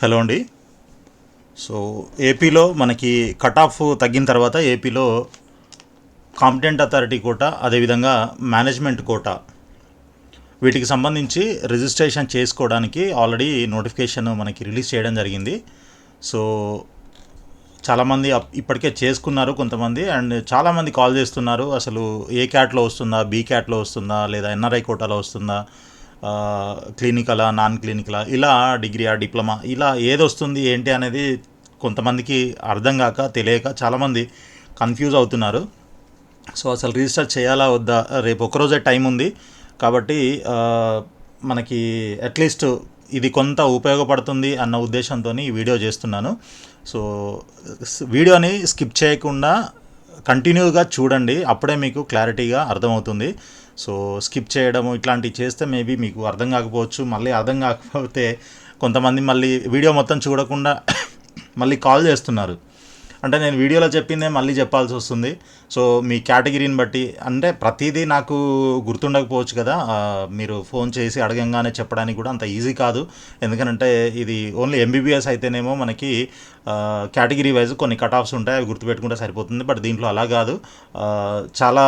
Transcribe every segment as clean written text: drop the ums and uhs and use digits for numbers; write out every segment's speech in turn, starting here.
Hello అండి. So ఏపీలో మనకి కట్ ఆఫ్ తగ్గిన తర్వాత ఏపీలో కాంపిటెంట్ అథారిటీ కోటా, అదేవిధంగా మేనేజ్మెంట్ కోటా, వీటికి సంబంధించి రిజిస్ట్రేషన్ చేసుకోవడానికి ఆల్రెడీ నోటిఫికేషన్ మనకి రిలీజ్ చేయడం జరిగింది. సో చాలామంది ఇప్పటికే చేసుకున్నారు కొంతమంది, అండ్ చాలామంది కాల్ చేస్తున్నారు. అసలు ఏ క్యాట్లో వస్తుందా, బీ క్యాట్లో వస్తుందా, లేదా ఎన్ఆర్ఐ కోటాలో వస్తుందా, క్లినికలా, నాన్ క్లినికలా, ఇలా డిగ్రీయా, డిప్లొమా, ఇలా ఏది వస్తుంది ఏంటి అనేది కొంతమందికి అర్థం కాక తెలియక చాలామంది కన్ఫ్యూజ్ అవుతున్నారు. సో అసలు రిజిస్టర్ చేయాలా వద్దా, రేపు ఒక్కరోజే టైం ఉంది కాబట్టి మనకి అట్లీస్ట్ ఇది కొంత ఉపయోగపడుతుంది అన్న ఉద్దేశంతో ఈ వీడియో చేస్తున్నాను. సో వీడియోని స్కిప్ చేయకుండా కంటిన్యూగా చూడండి, అప్పుడే మీకు క్లారిటీగా అర్థమవుతుంది. సో స్కిప్ చేయడము ఇట్లాంటివి చేస్తే మేబీ మీకు అర్థం కాకపోవచ్చు. మళ్ళీ అర్థం కాకపోతే కొంతమంది మళ్ళీ వీడియో మొత్తం చూడకుండా మళ్ళీ కాల్ చేస్తున్నారు. అంటే నేను వీడియోలో చెప్పిందే మళ్ళీ చెప్పాల్సి వస్తుంది. సో మీ కేటగిరీని బట్టి, అంటే ప్రతిదీ నాకు గుర్తుండకపోవచ్చు కదా, మీరు ఫోన్ చేసి అడగంగానే చెప్పడానికి కూడా అంత ఈజీ కాదు. ఎందుకంటే ఇది ఓన్లీ ఎంబీబీఎస్ అయితేనేమో మనకి కేటగిరీ వైజ్ కొన్ని కట్ ఆఫ్స్ ఉంటాయి, అవి గుర్తుపెట్టుకుంటే సరిపోతుంది. బట్ దీంట్లో అలా కాదు, చాలా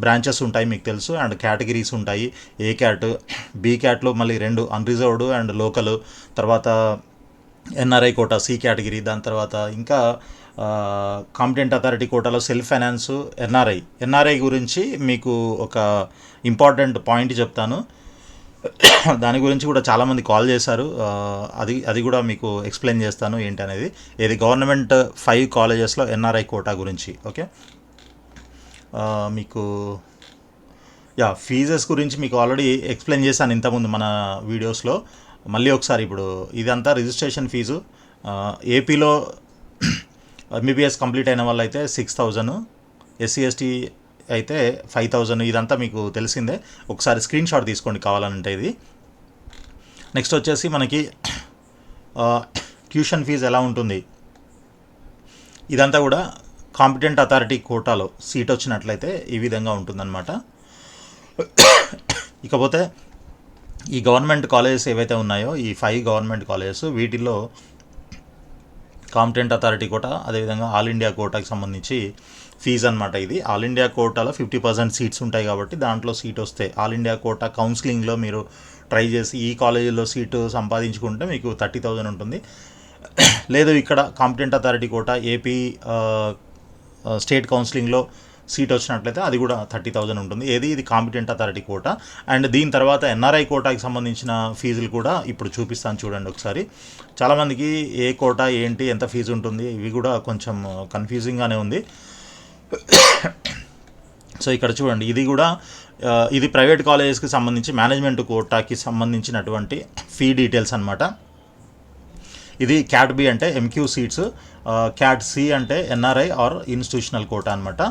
బ్రాంచెస్ ఉంటాయి మీకు తెలుసు, అండ్ కేటగిరీస్ ఉంటాయి. ఏ క్యాట్, బీ క్యాట్లో మళ్ళీ రెండు, అన్రిజర్వ్డ్ అండ్ లోకల్, తర్వాత ఎన్ఆర్ఐ కోటా సి కేటగిరీ, దాని తర్వాత ఇంకా కాంపిటెంట్ అథారిటీ కోటాలో సెల్ఫ్ ఫైనాన్స్, ఎన్ఆర్ఐ గురించి మీకు ఒక ఇంపార్టెంట్ పాయింట్ చెప్తాను. దాని గురించి కూడా చాలామంది కాల్ చేశారు, అది కూడా మీకు ఎక్స్ప్లెయిన్ చేస్తాను ఏంటి అనేది. ఇది గవర్నమెంట్ 5 కాలేజెస్లో ఎన్ఆర్ఐ కోటా గురించి. ఓకే, మీకు ఫీజెస్ గురించి మీకు ఆల్రెడీ ఎక్స్ప్లెయిన్ చేశాను ఇంతకుముందు మన వీడియోస్లో. మళ్ళీ ఒకసారి, ఇప్పుడు ఇదంతా రిజిస్ట్రేషన్ ఫీజు. ఏపీలో ఎంబీబీఎస్ కంప్లీట్ అయిన వాళ్ళు అయితే 6,000, ఎస్సీ ఎస్టీ అయితే 5,000. ఇదంతా మీకు తెలిసిందే, ఒకసారి స్క్రీన్ షాట్ తీసుకోండి కావాలంటే ఇది. నెక్స్ట్ వచ్చేసి మనకి ట్యూషన్ ఫీజు ఎలా ఉంటుంది, ఇదంతా కూడా కాంపిటెంట్ అథారిటీ కోటాలో సీట్ వచ్చినట్లయితే ఈ విధంగా ఉంటుందన్నమాట. ఇకపోతే ఈ గవర్నమెంట్ కాలేజెస్ ఏవైతే ఉన్నాయో, ఈ 5 గవర్నమెంట్ కాలేజెస్, వీటిల్లో కాంపిటెంట్ అథారిటీ కోటా, అదేవిధంగా ఆల్ ఇండియా కోటాకి సంబంధించి ఫీజు అనమాట. ఇది ఆల్ ఇండియా కోటాలో 50% సీట్స్ ఉంటాయి కాబట్టి దాంట్లో సీట్ వస్తే ఆల్ ఇండియా కోటా కౌన్సిలింగ్లో మీరు ట్రై చేసి ఈ కాలేజీలో సీటు సంపాదించుకుంటే మీకు 30,000 ఉంటుంది. లేదు ఇక్కడ competent authority quota AP state కౌన్సిలింగ్లో సీట్ వచ్చినట్లయితే అది కూడా 30,000 ఉంటుంది. ఇది కాంపిటెంట్ అథారిటీ కోటా. అండ్ దీని తర్వాత ఎన్ఆర్ఐ కోటాకి సంబంధించిన ఫీజులు కూడా ఇప్పుడు చూపిస్తాను చూడండి ఒకసారి. చాలామందికి ఏ కోటా ఏంటి, ఎంత ఫీజు ఉంటుంది, ఇవి కూడా కొంచెం కన్ఫ్యూజింగ్గానే ఉంది. సో ఇక్కడ చూడండి, ఇది కూడా ఇది ప్రైవేట్ కాలేజెస్కి సంబంధించి మేనేజ్మెంట్ కోటాకి సంబంధించినటువంటి ఫీ డీటెయిల్స్ అనమాట. ఇది క్యాట్ బి అంటే ఎంక్యూ సీట్స్, క్యాట్ సి అంటే ఎన్ఆర్ఐ ఆర్ ఇన్స్టిట్యూషనల్ కోటా అనమాట.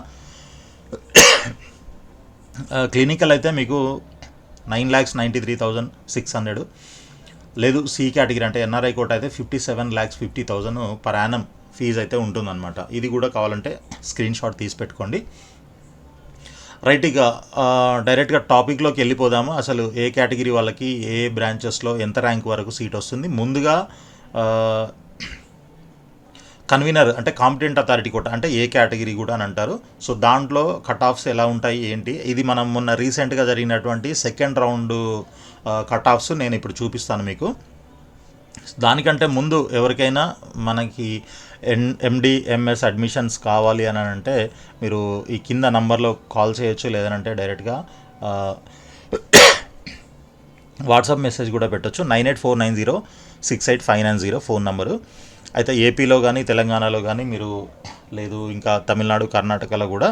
క్లినికల్ అయితే మీకు 9,93,600. లేదు సి కేటగిరీ అంటే ఎన్ఆర్ఐ కోటా అయితే 57,50,000 పర్ యానం ఫీజు అయితే ఉంటుందన్నమాట. ఇది కూడా కావాలంటే స్క్రీన్ షాట్ తీసి పెట్టుకోండి. రైట్, ఇక డైరెక్ట్గా టాపిక్లోకి వెళ్ళిపోదాము. అసలు ఏ కేటగిరీ వాళ్ళకి ఏ బ్రాంచెస్లో ఎంత ర్యాంక్ వరకు సీట్ వస్తుంది. ముందుగా కన్వీనర్ అంటే కాంపిటెంట్ అథారిటీ కోటా అంటే ఏ కేటగిరీ కూడా అని అంటారు. సో దాంట్లో కట్ ఆఫ్స్ ఎలా ఉంటాయి ఏంటి, ఇది మనం మొన్న రీసెంట్గా జరిగినటువంటి సెకండ్ రౌండ్ కట్ ఆఫ్స్ నేను ఇప్పుడు చూపిస్తాను మీకు. దానికంటే ముందు ఎవరికైనా మనకి ఎండి ఎంఎస్ అడ్మిషన్స్ కావాలి అని అంటే మీరు ఈ కింద నంబర్లో కాల్ చేయొచ్చు, లేదంటే డైరెక్ట్గా వాట్సాప్ మెసేజ్ కూడా పెట్టచ్చు. 9849068590 ఫోన్ నెంబరు. అయితే ఏపీలో కానీ తెలంగాణలో కానీ మీరు, లేదు ఇంకా తమిళనాడు కర్ణాటకలో కూడా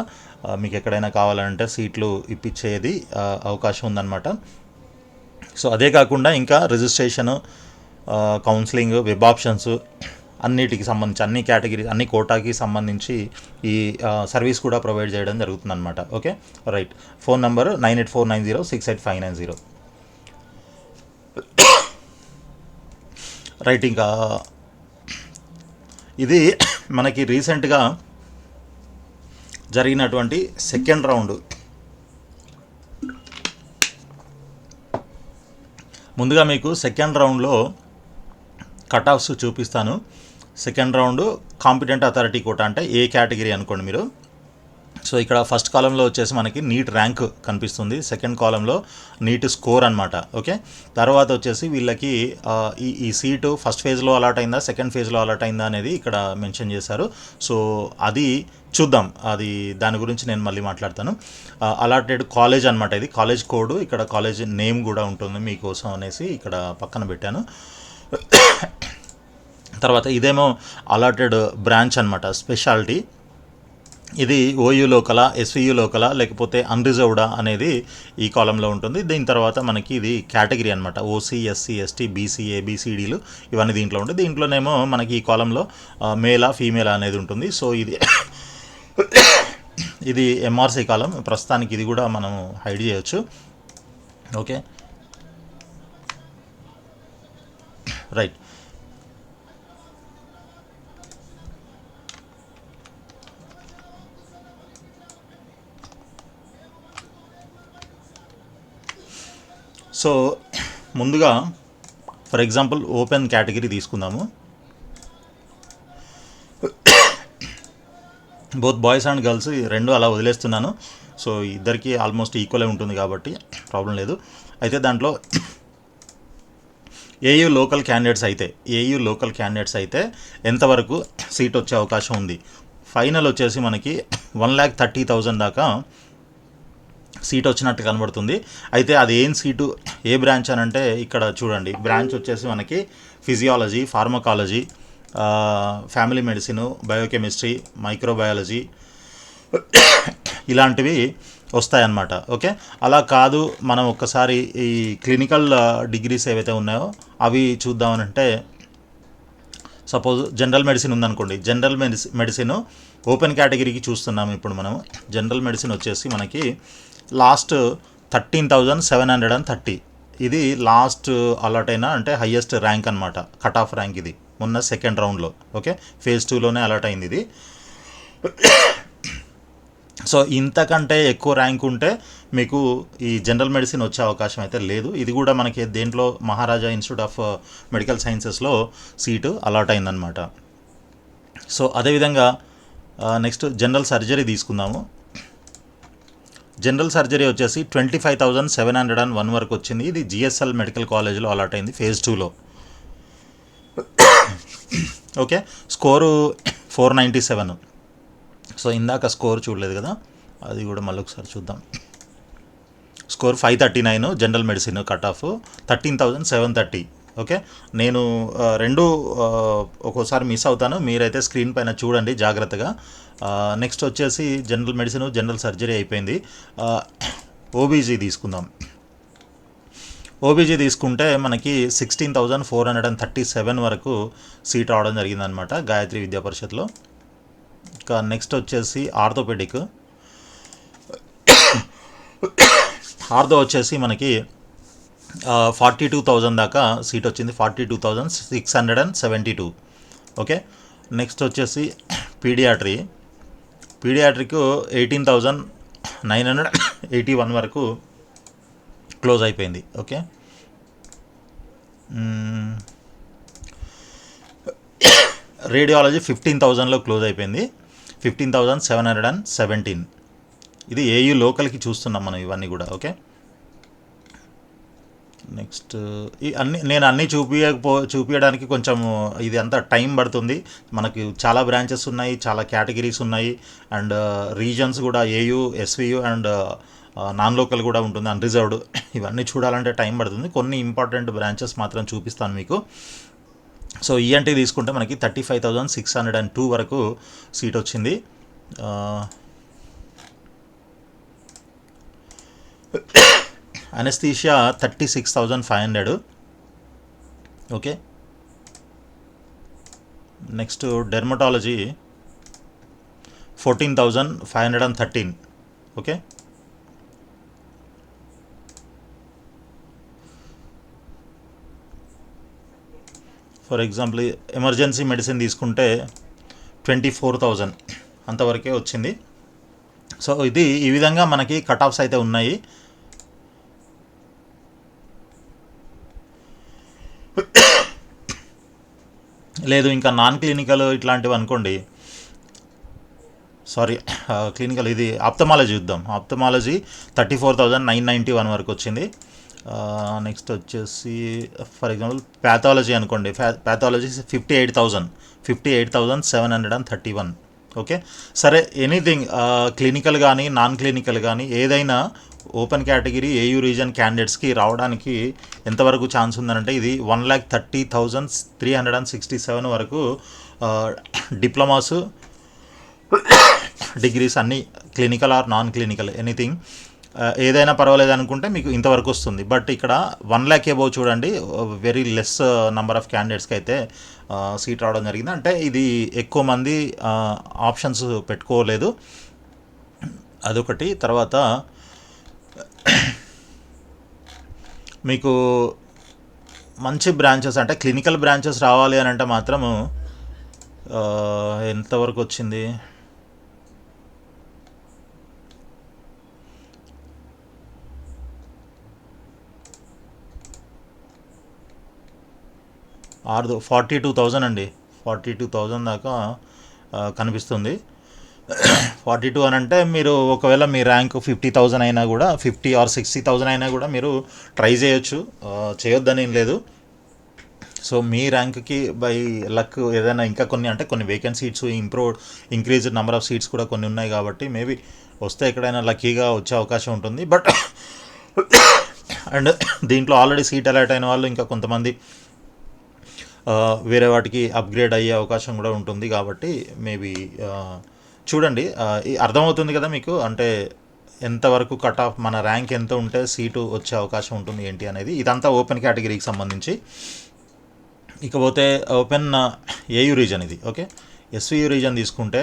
మీకు ఎక్కడైనా కావాలంటే సీట్లు ఇప్పించేది అవకాశం ఉందన్నమాట. సో అదే కాకుండా ఇంకా రిజిస్ట్రేషను, కౌన్సిలింగ్, వెబ్ ఆప్షన్స్ అన్నిటికి సంబంధించి అన్ని కేటగిరీ అన్ని కోటాకి సంబంధించి ఈ సర్వీస్ కూడా ప్రొవైడ్ చేయడం జరుగుతుందన్నమాట. Okay, right. Phone number 9849068590. Right, ఇంకా ఇది మనకి రీసెంట్గా జరిగినటువంటి సెకండ్ రౌండ్. ముందుగా మీకు సెకండ్ రౌండ్లో కట్ ఆఫ్స్ చూపిస్తాను. Second round competent authority quota అంటే ఏ కేటగిరీ అనుకోండి మీరు. సో ఇక్కడ ఫస్ట్ కాలంలో వచ్చేసి మనకి నీట్ ర్యాంక్ కనిపిస్తుంది, సెకండ్ కాలంలో నీట్ స్కోర్ అనమాట. ఓకే, తర్వాత వచ్చేసి వీళ్ళకి ఈ సీటు ఫస్ట్ ఫేజ్లో అలాట్ అయిందా సెకండ్ ఫేజ్లో అలాట్ అయిందా అనేది ఇక్కడ మెన్షన్ చేశారు. సో అది చూద్దాం, అది దాని గురించి నేను మళ్ళీ మాట్లాడతాను. అలాటెడ్ కాలేజ్ అనమాట, ఇది కాలేజ్ కోడ్, ఇక్కడ కాలేజ్ నేమ్ కూడా ఉంటుంది మీకోసం అనేసి ఇక్కడ పక్కన పెట్టాను. తర్వాత ఇదేమో అలాటెడ్ బ్రాంచ్ అనమాట, స్పెషాలిటీ. ఇది ఓయూ లోకలా, ఎస్వియు లోకలా, లేకపోతే అన్రిజర్వ్డా అనేది ఈ కాలంలో ఉంటుంది. దీని తర్వాత మనకి ఇది కేటగిరీ అనమాట, ఓసీ, ఎస్సీ, ఎస్టీ, బీసీ, ఏబిసిడీలు ఇవన్నీ దీంట్లో ఉంటాయి. దీంట్లోనేమో మనకి ఈ కాలంలో మేలా ఫీమేలా అనేది ఉంటుంది. సో ఇది ఎంఆర్సీ కాలం, ప్రస్తుతానికి ఇది కూడా మనం హైడ్ చేయొచ్చు. Okay, right. సో ముందుగా ఫర్ ఎగ్జాంపుల్ ఓపెన్ కేటగిరీ తీసుకుందాము. బోత్ బాయ్స్ అండ్ గర్ల్స్ రెండు అలా వదిలేస్తున్నాను. సో ఇద్దరికి ఆల్మోస్ట్ ఈక్వలే ఉంటుంది కాబట్టి ప్రాబ్లం లేదు. అయితే దాంట్లో ఏయూ లోకల్ క్యాండిడేట్స్ అయితే ఎంతవరకు సీట్ వచ్చే అవకాశం ఉంది? ఫైనల్ వచ్చేసి మనకి 1,30,000 దాకా సీట్ వచ్చినట్టు కనబడుతుంది. అయితే అది ఏం సీటు, ఏ బ్రాంచ్ అని అంటే ఇక్కడ చూడండి, బ్రాంచ్ వచ్చేసి మనకి physiology, pharmacology, family medicine, biochemistry, microbiology ఇలాంటివి వస్తాయన్నమాట. ఓకే, అలా కాదు మనం ఒక్కసారి ఈ క్లినికల్ డిగ్రీస్ ఏవైతే ఉన్నాయో అవి చూద్దామనంటే, సపోజ్ జనరల్ మెడిసిన్ ఉందనుకోండి, జనరల్ మెడిసిన్ ఓపెన్ కేటగిరీకి చూస్తున్నాము ఇప్పుడు మనం. జనరల్ మెడిసిన్ వచ్చేసి మనకి లాస్ట్ 13,730, ఇది లాస్ట్ అలాట్ అయినా అంటే హయ్యెస్ట్ ర్యాంక్ అనమాట, కట్ ఆఫ్ ర్యాంక్ ఇది మొన్న సెకండ్ రౌండ్లో. ఓకే, ఫేజ్ 2లోనే అలాట్ అయింది ఇది. సో ఇంతకంటే ఎక్కువ ర్యాంక్ ఉంటే మీకు ఈ జనరల్ మెడిసిన్ వచ్చే అవకాశం అయితే లేదు. ఇది కూడా మనకి దేంట్లో మహారాజా ఇన్స్టిట్యూట్ ఆఫ్ మెడికల్ సైన్సెస్లో సీటు అలాట్ అయిందనమాట. సో అదేవిధంగా నెక్స్ట్ జనరల్ సర్జరీ తీసుకుందాము. జనరల్ సర్జరీ వచ్చేసి 25,701 వరకు వచ్చింది. ఇది జిఎస్ఎల్ మెడికల్ కాలేజ్లో అలాట్ అయింది ఫేజ్ 2లో. Okay, score 497. సో ఇందాక స్కోర్ చూడలేదు కదా, అది కూడా మళ్ళీ ఒకసారి చూద్దాం. Score 539 general medicine, cut off 13,730. Okay, నేను రెండు ఒక్కోసారి మిస్ అవుతాను, మీరైతే స్క్రీన్ పైన చూడండి జాగ్రత్తగా. నెక్స్ట్ వచ్చేసి జనరల్ మెడిసిన్, జనరల్ సర్జరీ అయిపోయింది. ఓబీజీ తీసుకుందాం. ఓబీజీ తీసుకుంటే మనకి 16,437 వరకు సీట్ రావడం జరిగిందనమాట గాయత్రి విద్యా పరిషత్లో. ఇంకా నెక్స్ట్ వచ్చేసి ఆర్థోపెడిక్. ఆర్థో వచ్చేసి మనకి 42,000 దాకా సీట్ వచ్చింది, 42,672. ఓకే, నెక్స్ట్ వచ్చేసి పీడియాట్రిక్ 18,981 వరకు క్లోజ్ అయిపోయింది. ఓకే, రేడియాలజీ 15,000లో క్లోజ్ అయిపోయింది, 15,717. ఇది ఏయూ లోకల్కి చూస్తున్నాం మనం ఇవన్నీ కూడా. ఓకే, నెక్స్ట్ నేను అన్నీ చూపించడానికి కొంచెం ఇది అంతా టైం పడుతుంది. మనకి చాలా బ్రాంచెస్ ఉన్నాయి, చాలా కేటగిరీస్ ఉన్నాయి, అండ్ రీజన్స్ కూడా AU, SVU and non local కూడా ఉంటుంది, అన్రిజర్వ్డ్. ఇవన్నీ చూడాలంటే టైం పడుతుంది. కొన్ని ఇంపార్టెంట్ బ్రాంచెస్ మాత్రం చూపిస్తాను మీకు. సో ఈఎన్టీ తీసుకుంటే మనకి 35,602 వరకు సీట్ వచ్చింది. Anaesthesia 36,500. Okay, next dermatology 14,513. Okay, for example emergency medicine తీసుకుంటే 24,000 అంతవరకే వచ్చింది. సో ఇది ఈ విధంగా మనకి కట్ ఆఫ్స్ అయితే ఉన్నాయి. లేదు ఇంకా నాన్ క్లినికల్ ఇట్లాంటివి అనుకోండి, సారీ, క్లినికల్ ఇది ఆప్థమాలజీ చూద్దాం. ఆప్థమాలజీ 34,991 వరకు వచ్చింది. నెక్స్ట్ వచ్చేసి ఫర్ ఎగ్జాంపుల్ ప్యాథాలజీ అనుకోండి, ప్యాథాలజీ 58,731. ఓకే, సరే, ఎనీథింగ్ క్లినికల్ కానీ నాన్ క్లినికల్ కానీ ఏదైనా ఓపెన్ కేటగిరీ ఏయూ రీజన్ క్యాండిడేట్స్కి రావడానికి ఎంతవరకు ఛాన్స్ ఉందనంటే ఇది 1,30,367 వరకు డిప్లొమాస్, డిగ్రీస్ అన్నీ clinical or non clinical anything ఏదైనా పర్వాలేదు అనుకుంటే మీకు ఇంతవరకు వస్తుంది. బట్ ఇక్కడ 1,00,000 అబోవ్ చూడండి, వెరీ లెస్ నెంబర్ ఆఫ్ క్యాండిడేట్స్కి అయితే సీట్ రావడం జరిగింది. అంటే ఇది ఎక్కువ మంది ఆప్షన్స్ పెట్టుకోలేదు, అదొకటి. తర్వాత మీకు మంచి బ్రాంచెస్ అంటే క్లినికల్ బ్రాంచెస్ రావాలి అని అంటే మాత్రము ఎంతవరకు వచ్చింది, ఆరు 42,000 అండి, 42,000 దాకా కనిపిస్తుంది. 42 అని అంటే మీరు ఒకవేళ మీ ర్యాంక్ 50,000 అయినా కూడా, 50 or 60,000 అయినా కూడా మీరు ట్రై చేయొచ్చు, చేయొద్దని ఏం లేదు. సో మీ ర్యాంక్కి బై లక్ ఏదైనా ఇంకా కొన్ని vacant seats, increased number of seats కూడా కొన్ని ఉన్నాయి కాబట్టి మేబీ వస్తే ఎక్కడైనా లక్కీగా వచ్చే అవకాశం ఉంటుంది. బట్ అండ్ దీంట్లో ఆల్రెడీ సీట్ అలాట్ అయిన వాళ్ళు ఇంకా కొంతమంది వేరే వాటికి అప్గ్రేడ్ అయ్యే అవకాశం కూడా ఉంటుంది. కాబట్టి మేబీ చూడండి, అర్థమవుతుంది కదా మీకు, అంటే ఎంతవరకు కట్ ఆఫ్ మన ర్యాంక్ ఎంత ఉంటే సీటు వచ్చే అవకాశం ఉంటుంది ఏంటి అనేది. ఇదంతా ఓపెన్ కేటగిరీకి సంబంధించి. ఇకపోతే ఓపెన్ ఏయూ రీజన్ ఇది. ఓకే, ఎస్వియు రీజన్ తీసుకుంటే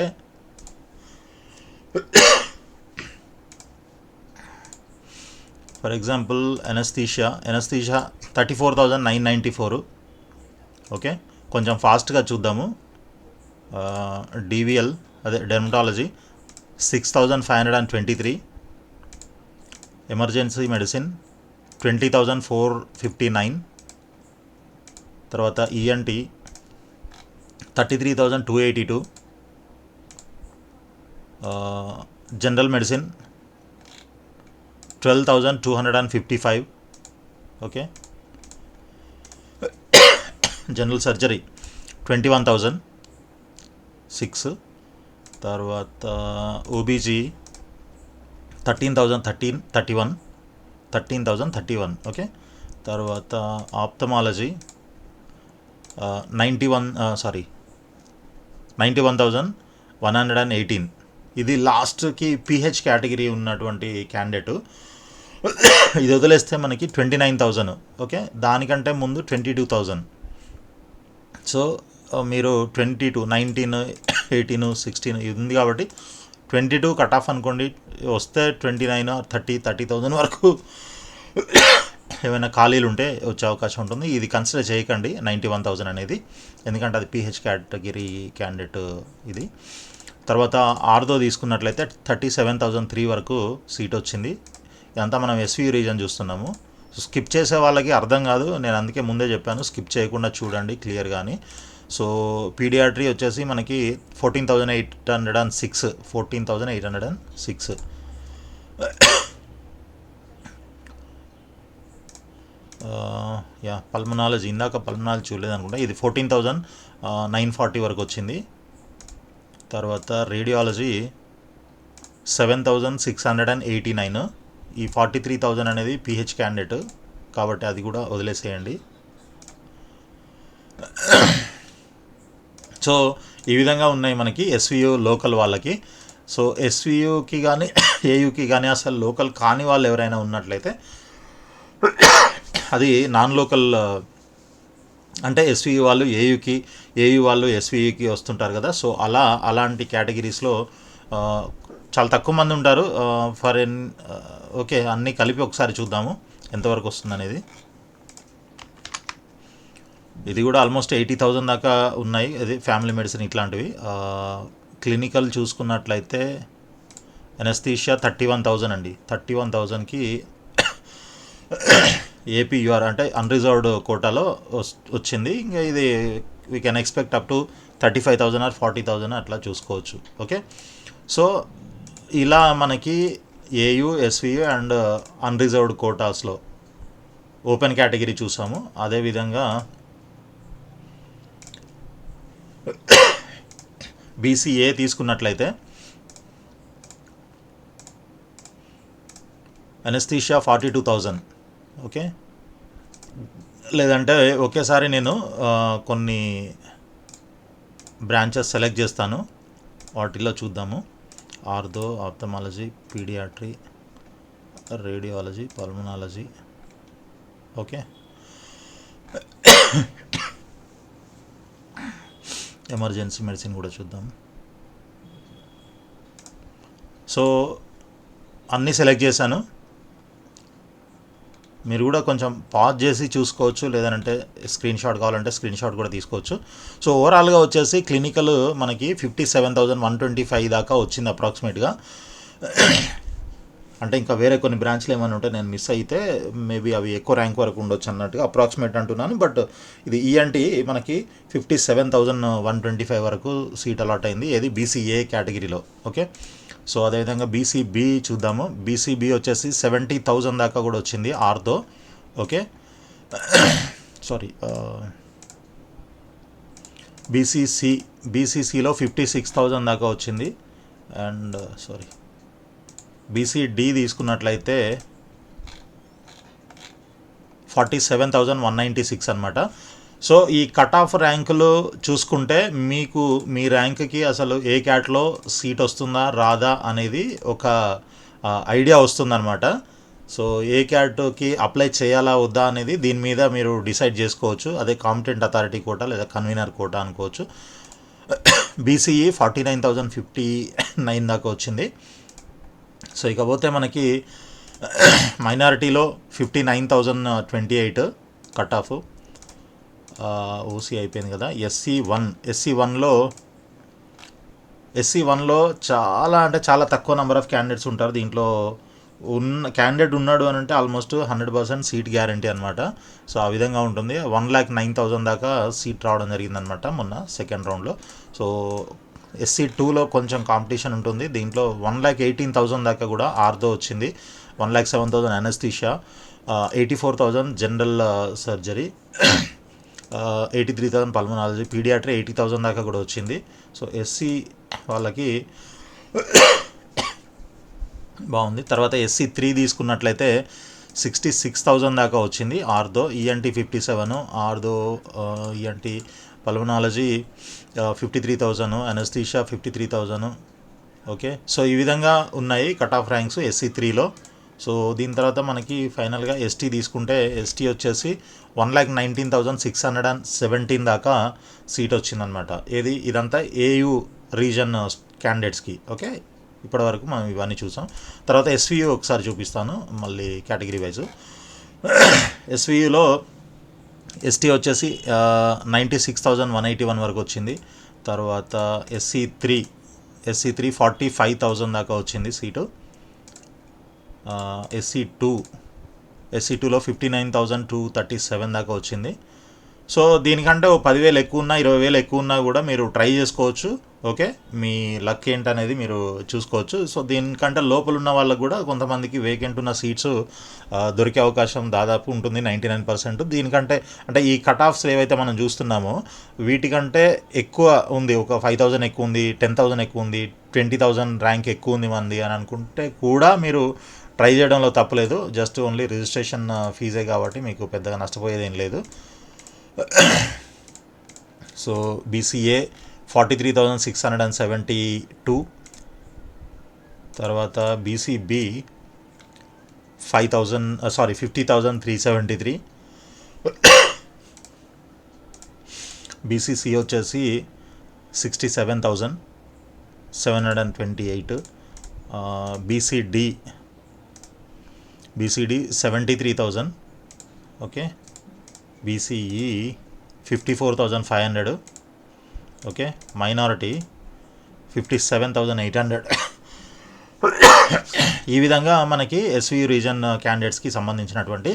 ఫర్ ఎగ్జాంపుల్ ఎనస్థీషియా 34,994. ఓకే, కొంచెం ఫాస్ట్గా చూద్దాము. డివిఎల్ అదే డెర్మటాలజీ 6,523. Emergency medicine 20,459. తర్వాత ENT 33,282. General medicine 12,255. Okay, general surgery 21,006. తర్వాత ఓబీజీ 13,031. ఓకే, తర్వాత ఆప్థమాలజీ 91,118. ఇది లాస్ట్కి పిహెచ్ కేటగిరీ ఉన్నటువంటి క్యాండిడేటు. ఇది వదిలేస్తే మనకి 29,000. ఓకే, దానికంటే ముందు 22,000. సో మీరు 22, 19, 18, 16 ఇది ఉంది కాబట్టి 22 కట్ ఆఫ్ అనుకోండి. వస్తే 29 or 30,000 వరకు ఏమైనా ఖాళీలు ఉంటే వచ్చే అవకాశం ఉంటుంది. ఇది కన్సిడర్ చేయకండి 91,000 అనేది, ఎందుకంటే అది పిహెచ్ కేటగిరీ క్యాండిడేట్ ఇది. తర్వాత ఆర్దో తీసుకున్నట్లయితే 37,003 వరకు సీట్ వచ్చింది. ఇదంతా మనం ఎస్వియు రీజన్ చూస్తున్నాము. సో స్కిప్ చేసే వాళ్ళకి అర్థం కాదు, నేను అందుకే ముందే చెప్పాను స్కిప్ చేయకుండా చూడండి క్లియర్గాని. సో పీడియాట్రీ వచ్చేసి మనకి 14,806. పల్మనాలజీ ఇందాక పల్మనాలజీ చూడలేదు అనుకుంటా, ఇది 14,940 వరకు వచ్చింది. తర్వాత రేడియాలజీ 7,689. ఈ 43,000 అనేది పిహెచ్ క్యాండిడేట్ కాబట్టి అది కూడా వదిలేసేయండి. సో ఈ విధంగా ఉన్నాయి మనకి ఎస్వియు లోకల్ వాళ్ళకి. సో ఎస్వియుకి కానీ ఏయుకి కానీ అసలు లోకల్ కాని వాళ్ళు ఎవరైనా ఉన్నట్లయితే అది నాన్ లోకల్, అంటే ఎస్వియు వాళ్ళు ఏయుకి, ఏయు వాళ్ళు ఎస్వియుకి వస్తుంటారు కదా. సో అలాంటి కేటగిరీస్లో చాలా తక్కువ మంది ఉంటారు. ఓకే, అన్నీ కలిపి ఒకసారి చూద్దాము ఎంతవరకు వస్తుంది అనేది. ఇది కూడా ఆల్మోస్ట్ 80,000 దాకా ఉన్నాయి, అది ఫ్యామిలీ మెడిసిన్ ఇట్లాంటివి. క్లినికల్ చూసుకున్నట్లయితే ఎనస్థీషియా 31,000 అండి. 31,000కి ఏపీయూఆర్ అంటే అన్రిజర్వ్డ్ కోటాలో వచ్చింది. ఇంకా ఇది we can expect up to 35,000 or 40,000 అట్లా చూసుకోవచ్చు. ఓకే, సో ఇలా మనకి ఏయూ, ఎస్వియు అండ్ అన్రిజర్వ్డ్ కోటాస్లో ఓపెన్ కేటగిరీ చూసాము. అదేవిధంగా బీసీఏ తీసుకున్నట్లయితే అనస్థీషియా 42,000. ఓకే, లేదంటే ఒకేసారి నేను కొన్ని బ్రాంచెస్ సెలెక్ట్ చేస్తాను, వాటిల్లో చూద్దాము. Ortho, ophthalmology, paediatry, radiology, pulmonology. Okay, emergency medicine కూడా చూద్దాం. సో అన్నీ సెలెక్ట్ చేశాను. మీరు కూడా కొంచెం పాజ్ చేసి చూసుకోవచ్చు, లేదంటే స్క్రీన్ షాట్ కావాలంటే స్క్రీన్ షాట్ కూడా తీసుకోవచ్చు. సో ఓవరాల్గా వచ్చేసి క్లినికల్ మనకి 57,125 దాకా వచ్చింది అప్రాక్సిమేట్గా. అంటే ఇంకా వేరే కొన్ని బ్రాంచ్లు ఏమైనా ఉంటే నేను మిస్ అయితే మేబీ అవి ఎక్కువ ర్యాంక్ వరకు ఉండొచ్చు అన్నట్టుగా అప్రాక్సిమేట్ అంటున్నాను. బట్ ఇది ఈఎన్టీ మనకి 57,125 వరకు సీట్ అలాట్ అయింది, ఏది బీసీఏ కేటగిరీలో. ఓకే, సో అదేవిధంగా బీసీబీ చూద్దాము. బీసీబీ వచ్చేసి 70,000 దాకా కూడా వచ్చింది ఆర్థో. ఓకే, సారీ, బీసీసీలో 56,000 దాకా వచ్చింది. అండ్ సారీ, బీసీడీ తీసుకున్నట్లయితే 47,196 అనమాట. సో ఈ కట్ ఆఫ్ ర్యాంకులు చూసుకుంటే మీకు మీ ర్యాంక్కి అసలు ఏ క్యాట్లో సీట్ వస్తుందా రాదా అనేది ఒక ఐడియా వస్తుందన్నమాట. సో ఏ క్యాట్కి అప్లై చేయాలా వద్దా అనేది దీని మీద మీరు డిసైడ్ చేసుకోవచ్చు. అదే కాంపిటెంట్ అథారిటీ కోటా లేదా కన్వీనర్ కోటా అనుకోవచ్చు. బీసీఈ 49,059 దాకా వచ్చింది. సో ఇకపోతే మనకి మైనారిటీలో 59,028 కట్ ఆఫ్. ఓసీ అయిపోయింది కదా. ఎస్సీ వన్లో చాలా అంటే చాలా తక్కువ నెంబర్ ఆఫ్ క్యాండిడేట్స్ ఉంటారు. దీంట్లో క్యాండిడేట్ ఉన్నాడు అని అంటే ఆల్మోస్ట్ 100% సీట్ గ్యారంటీ అనమాట. సో ఆ విధంగా ఉంటుంది. 1,09,000 దాకా సీట్ రావడం జరిగిందనమాట మొన్న సెకండ్ రౌండ్లో. సో SC2లో కొంచెం కాంపిటీషన్ ఉంటుంది. దీంట్లో 1,18,000 దాకా కూడా ఆర్థో వచ్చింది, 1,07,000 అనస్థీషియా, 84,000 జనరల్ సర్జరీ, 83,000 పల్మనాలజీ, పీడియాట్రీ 80,000 దాకా కూడా వచ్చింది. సో ఎస్సీ వాళ్ళకి బాగుంది. తర్వాత SC3 తీసుకున్నట్లయితే 66,000 దాకా వచ్చింది ortho. ENT 57, ortho ENT pulmonology 53,000, anaesthesia 53,000. Okay, so ఈ విధంగా ఉన్నాయి కట్ ఆఫ్ ర్యాంక్స్ SC3లో. సో దీని తర్వాత మనకి ఫైనల్గా ఎస్టీ తీసుకుంటే ఎస్టీ వచ్చేసి 1,19,617 దాకా సీట్ వచ్చిందనమాట. ఇదంతా ఏయూ రీజన్ క్యాండిడేట్స్కి. ఓకే, ఇప్పటివరకు మనం ఇవన్నీ చూసాం. తర్వాత ఎస్వియు ఒకసారి చూపిస్తాను మళ్ళీ కేటగిరీ వైజ్. ఎస్వియులో ఎస్టీ వచ్చేసి 96,181 వరకు వచ్చింది. తర్వాత SC3 45,000 దాకా వచ్చింది సీటు. SC2లో 59,237 దాకా వచ్చింది. సో దీనికంటే 10,000 ఎక్కువ ఉన్నా 20,000 ఎక్కువ ఉన్నా కూడా మీరు ట్రై చేసుకోవచ్చు. ఓకే, మీ లక్ ఏంటనేది మీరు చూసుకోవచ్చు. సో దీనికంటే లోపల ఉన్న వాళ్ళకు కూడా కొంతమందికి వేకెంట్ ఉన్న సీట్స్ దొరికే అవకాశం దాదాపు ఉంటుంది 99%. దీనికంటే అంటే ఈ కట్ ఆఫ్స్ ఏవైతే మనం చూస్తున్నామో వీటికంటే ఎక్కువ ఉంది, ఒక 5,000 ఎక్కువ ఉంది, 10,000 ఎక్కువ ఉంది, 20,000 ర్యాంక్ ఎక్కువ ఉంది మంది అని అనుకుంటే కూడా మీరు ట్రై చేయడంలో తప్పలేదు. జస్ట్ ఓన్లీ రిజిస్ట్రేషన్ ఫీజే కాబట్టి మీకు పెద్దగా నష్టపోయేది ఏం లేదు. So BCA 43,672. తర్వాత బీసీబీ 50,373. బీసీసీ వచ్చేసి 67,728. BCD 73,000. Okay, BCE 54,500. Okay, minority 57,800. ఈ విధంగా మనకి ఎస్వి రీజన్ క్యాండిడేట్స్కి సంబంధించినటువంటి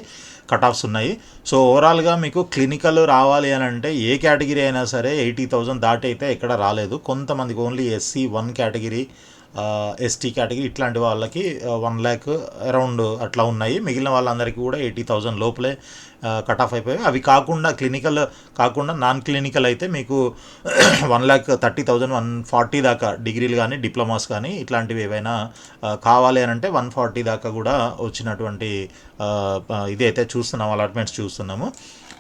కట్ ఆఫ్స్ ఉన్నాయి. సో ఓవరాల్గా మీకు క్లినికల్ రావాలి అని అంటే ఏ కేటగిరీ అయినా సరే 80,000 దాటి అయితే ఎక్కడ రాలేదు. కొంతమందికి only SC 1 category, ST category ఇట్లాంటి వాళ్ళకి 1 lakh అరౌండ్ అట్లా ఉన్నాయి. మిగిలిన వాళ్ళందరికీ కూడా 80,000 లోపలే కట్ ఆఫ్ అయిపోయాయి. అవి కాకుండా క్లినికల్ కాకుండా నాన్ క్లినికల్ అయితే మీకు 1,30,000 140 దాకా డిగ్రీలు కానీ డిప్లొమాస్ కానీ ఇట్లాంటివి ఏవైనా కావాలి అని అంటే 140 దాకా కూడా వచ్చినటువంటి ఇది అయితే చూస్తున్నాము, అలాట్మెంట్స్ చూస్తున్నాము.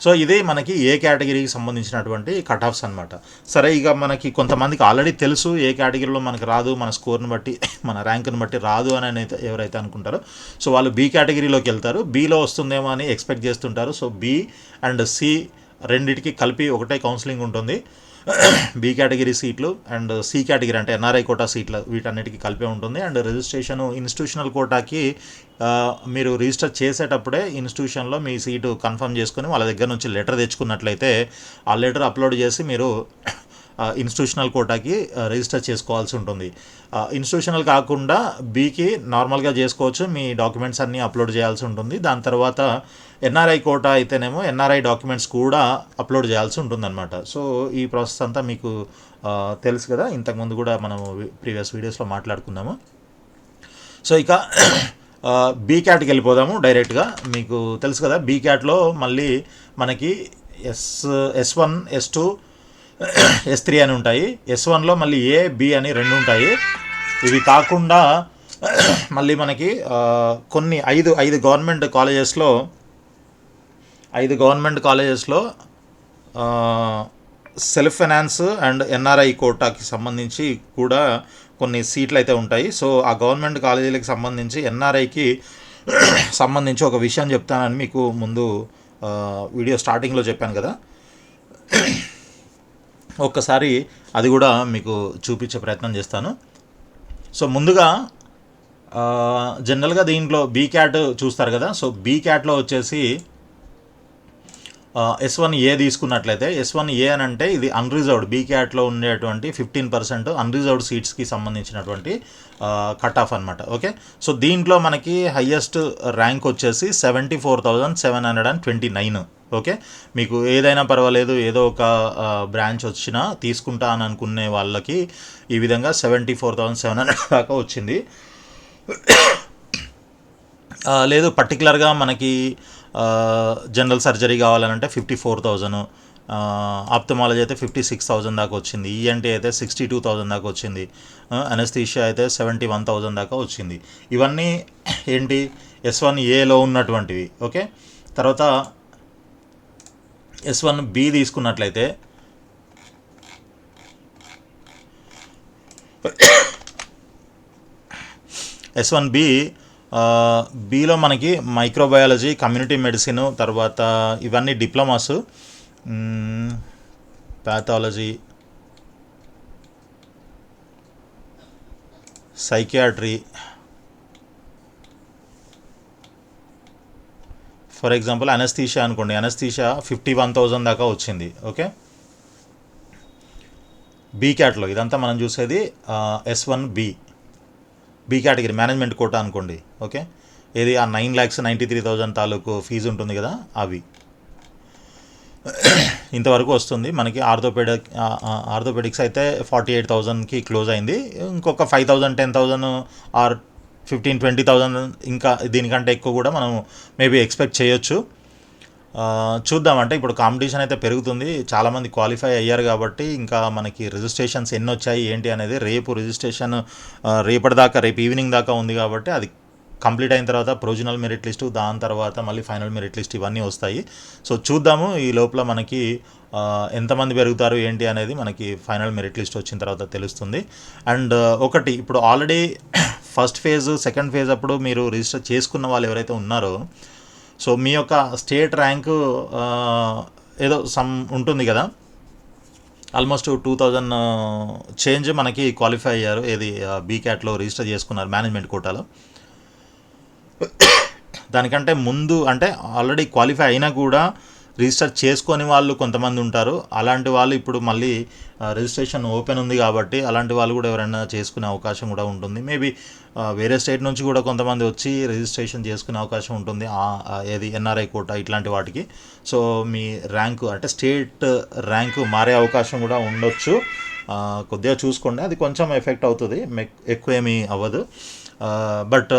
సో ఇది మనకి ఏ కేటగిరీకి సంబంధించినటువంటి కట్ ఆఫ్స్ అనమాట. సరే, ఇక మనకి కొంతమందికి ఆల్రెడీ తెలుసు ఏ కేటగిరీలో మనకు రాదు, మన స్కోర్ని బట్టి మన ర్యాంక్ని బట్టి రాదు అని అయితే ఎవరైతే అనుకుంటారో సో వాళ్ళు బి కేటగిరీలోకి వెళ్తారు. బీలో వస్తుందేమో అని ఎక్స్పెక్ట్ చేస్తుంటారు. సో బి అండ్ సి రెండింటికి కలిపి ఒకటే కౌన్సిలింగ్ ఉంటుంది. బి కేటగిరీ సీట్లు అండ్ సి కేటగిరీ అంటే ఎన్ఆర్ఐ కోటా సీట్లు వీటన్నిటికీ కలిపే ఉంటుంది. అండ్ రిజిస్ట్రేషను ఇన్స్టిట్యూషనల్ కోటాకి మీరు రిజిస్టర్ చేసేటప్పుడే ఇన్స్టిట్యూషన్లో మీ సీటు కన్ఫర్మ్ చేసుకొని వాళ్ళ దగ్గర నుంచి లెటర్ తెచ్చుకున్నట్లయితే ఆ లెటర్ అప్లోడ్ చేసి మీరు ఇన్స్టిట్యూషనల్ కోటాకి రిజిస్టర్ చేసుకోవాల్సి ఉంటుంది. ఇన్స్టిట్యూషనల్ కాకుండా బీకి నార్మల్గా చేసుకోవచ్చు, మీ డాక్యుమెంట్స్ అన్నీ అప్లోడ్ చేయాల్సి ఉంటుంది. దాని తర్వాత ఎన్ఆర్ఐ కోటా అయితేనేమో ఎన్ఆర్ఐ డాక్యుమెంట్స్ కూడా అప్లోడ్ చేయాల్సి ఉంటుందన్నమాట. సో ఈ ప్రాసెస్ అంతా మీకు తెలుసు కదా, ఇంతకుముందు కూడా మనము ప్రీవియస్ వీడియోస్లో మాట్లాడుకున్నాము. సో ఇక బీ క్యాట్కి వెళ్ళిపోదాము డైరెక్ట్గా. మీకు తెలుసు కదా, బీ క్యాట్లో మళ్ళీ మనకి S1 S2 S3 అని ఉంటాయి. S1లో మళ్ళీ ఏ బి అని 2 ఉంటాయి. ఇవి కాకుండా మళ్ళీ మనకి కొన్ని ఐదు గవర్నమెంట్ కాలేజెస్లో సెల్ఫ్ ఫైనాన్స్ అండ్ ఎన్ఆర్ఐ కోటాకి సంబంధించి కూడా కొన్ని సీట్లు అయితే ఉంటాయి. సో ఆ గవర్నమెంట్ కాలేజీలకు సంబంధించి ఎన్ఆర్ఐకి సంబంధించి ఒక విషయం చెప్తానని మీకు ముందు వీడియో స్టార్టింగ్లో చెప్పాను కదా, ఒక్కసారి అది కూడా మీకు చూపించే ప్రయత్నం చేస్తాను. సో ముందుగా జనరల్గా దీంట్లో బీ క్యాట్ చూస్తారు కదా. సో బీ క్యాట్లో వచ్చేసి S1A తీసుకున్నట్లయితే S1A అని అంటే ఇది అన్రిజర్వ్డ్, బీ క్యాట్లో ఉండేటువంటి 15% అన్రిజర్వ్డ్ సీట్స్కి సంబంధించినటువంటి కట్ ఆఫ్ అనమాట. ఓకే, సో దీంట్లో మనకి హయ్యెస్ట్ ర్యాంక్ వచ్చేసి 74,729. ఓకే, మీకు ఏదైనా పర్వాలేదు, ఏదో ఒక బ్రాంచ్ వచ్చినా తీసుకుంటా అని అనుకునే వాళ్ళకి ఈ విధంగా 74,700 దాకా వచ్చింది. లేదు పర్టికులర్గా మనకి జనరల్ సర్జరీ కావాలనంటే 54,000, ఆప్థమాలజీ అయితే 56,000 దాకా వచ్చింది, ఈఎన్టీ అయితే 62,000 దాకా వచ్చింది, అనస్థీషియా అయితే 71,000 దాకా వచ్చింది. ఇవన్నీ ఏంటి S1Aలో ఉన్నటువంటివి. ఓకే, తర్వాత S1B తీసుకున్నట్లయితే S1B బీలో మనకి మైక్రోబయాలజీ, కమ్యూనిటీ మెడిసిన్, తర్వాత ఇవన్నీ diplomas, pathology, psychiatry, for example anaesthesia అనుకోండి, అనస్థీషియా 51,000 దాకా వచ్చింది. ఓకే, బీ క్యాట్లో ఇదంతా మనం చూసేది S1B B category management quota అనుకోండి. ఓకే, ఏది ఆ 9,93,000 తాలూకు ఫీజు ఉంటుంది కదా, అవి ఇంతవరకు వస్తుంది మనకి. ఆర్థోపెడిక్స్ అయితే 48,000కి క్లోజ్ అయింది. ఇంకొక 5,000 10,000 ఆర్ 15-20,000 ఇంకా దీనికంటే ఎక్కువ కూడా మనం మేబీ ఎక్స్పెక్ట్ చేయొచ్చు. చూద్దామంటే ఇప్పుడు కాంపిటీషన్ అయితే పెరుగుతుంది, చాలామంది క్వాలిఫై అయ్యారు కాబట్టి ఇంకా మనకి రిజిస్ట్రేషన్స్ ఎన్ని వచ్చాయి ఏంటి అనేది రేపు రిజిస్ట్రేషన్ రేపు ఈవినింగ్ దాకా ఉంది కాబట్టి అది కంప్లీట్ అయిన తర్వాత ప్రొవిజనల్ మెరిట్ లిస్టు, దాని తర్వాత మళ్ళీ ఫైనల్ మెరిట్ లిస్ట్ ఇవన్నీ వస్తాయి. సో చూద్దాము ఈ లోపల మనకి ఎంతమంది పెరుగుతారు ఏంటి అనేది మనకి ఫైనల్ మెరిట్ లిస్ట్ వచ్చిన తర్వాత తెలుస్తుంది. అండ్ ఒకటి, ఇప్పుడు already first phase second phase అప్పుడు మీరు రిజిస్టర్ చేసుకున్న వాళ్ళు ఎవరైతే ఉన్నారో సో మీ యొక్క స్టేట్ ర్యాంకు ఏదో సమ్ ఉంటుంది కదా, ఆల్మోస్ట్ 2,000 చేంజ్ మనకి క్వాలిఫై అయ్యారు, ఏది బీ క్యాట్లో రిజిస్టర్ చేసుకున్నారు మేనేజ్మెంట్ కోటాలో. దానికంటే ముందు అంటే ఆల్రెడీ క్వాలిఫై అయినా కూడా రిజిస్టర్ చేసుకొని వాళ్ళు కొంతమంది ఉంటారు. అలాంటి వాళ్ళు ఇప్పుడు మళ్ళీ రిజిస్ట్రేషన్ ఓపెన్ ఉంది కాబట్టి అలాంటి వాళ్ళు కూడా ఎవరైనా చేసుకునే అవకాశం కూడా ఉంటుంది. మేబీ వేరే స్టేట్ నుంచి కూడా కొంతమంది వచ్చి రిజిస్ట్రేషన్ చేసుకునే అవకాశం ఉంటుంది, ఏది ఎన్ఆర్ఐ కోటా ఇట్లాంటి వాటికి. సో మీ ర్యాంకు అంటే స్టేట్ ర్యాంకు మారే అవకాశం కూడా ఉండొచ్చు. కొద్దిగా చూసుకోండి, అది కొంచెం ఎఫెక్ట్ అవుతుంది, ఎక్కువ ఏమీ అవ్వదు. బట్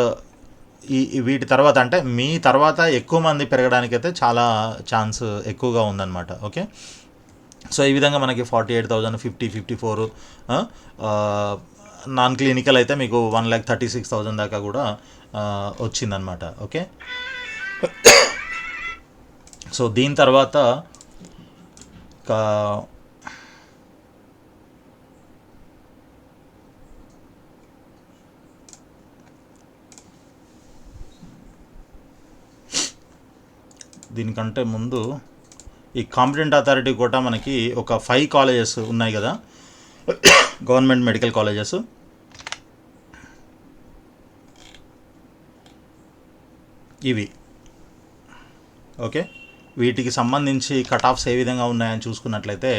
వీటి తర్వాత అంటే మీ తర్వాత ఎక్కువ మంది పెరగడానికైతే చాలా ఛాన్స్ ఎక్కువగా ఉందన్నమాట. ఓకే, సో ఈ విధంగా మనకి 48,000, 54 నాన్ క్లినికల్ అయితే మీకు 1,36,000 దాకా కూడా వచ్చిందనమాట. ఓకే, సో దీని తర్వాత దీనికంటే ముందు ఈ కాంపిటెంట్ అథారిటీ కూడా మనకి ఒక 5 కాలేజెస్ ఉన్నాయి కదా, గవర్నమెంట్ మెడికల్ కాలేజెస్. ఇవి ఓకే, వీటికి సంబంధించి కట్ ఆఫ్స్ ఏ విధంగా ఉన్నాయని చూసుకున్నట్లయితే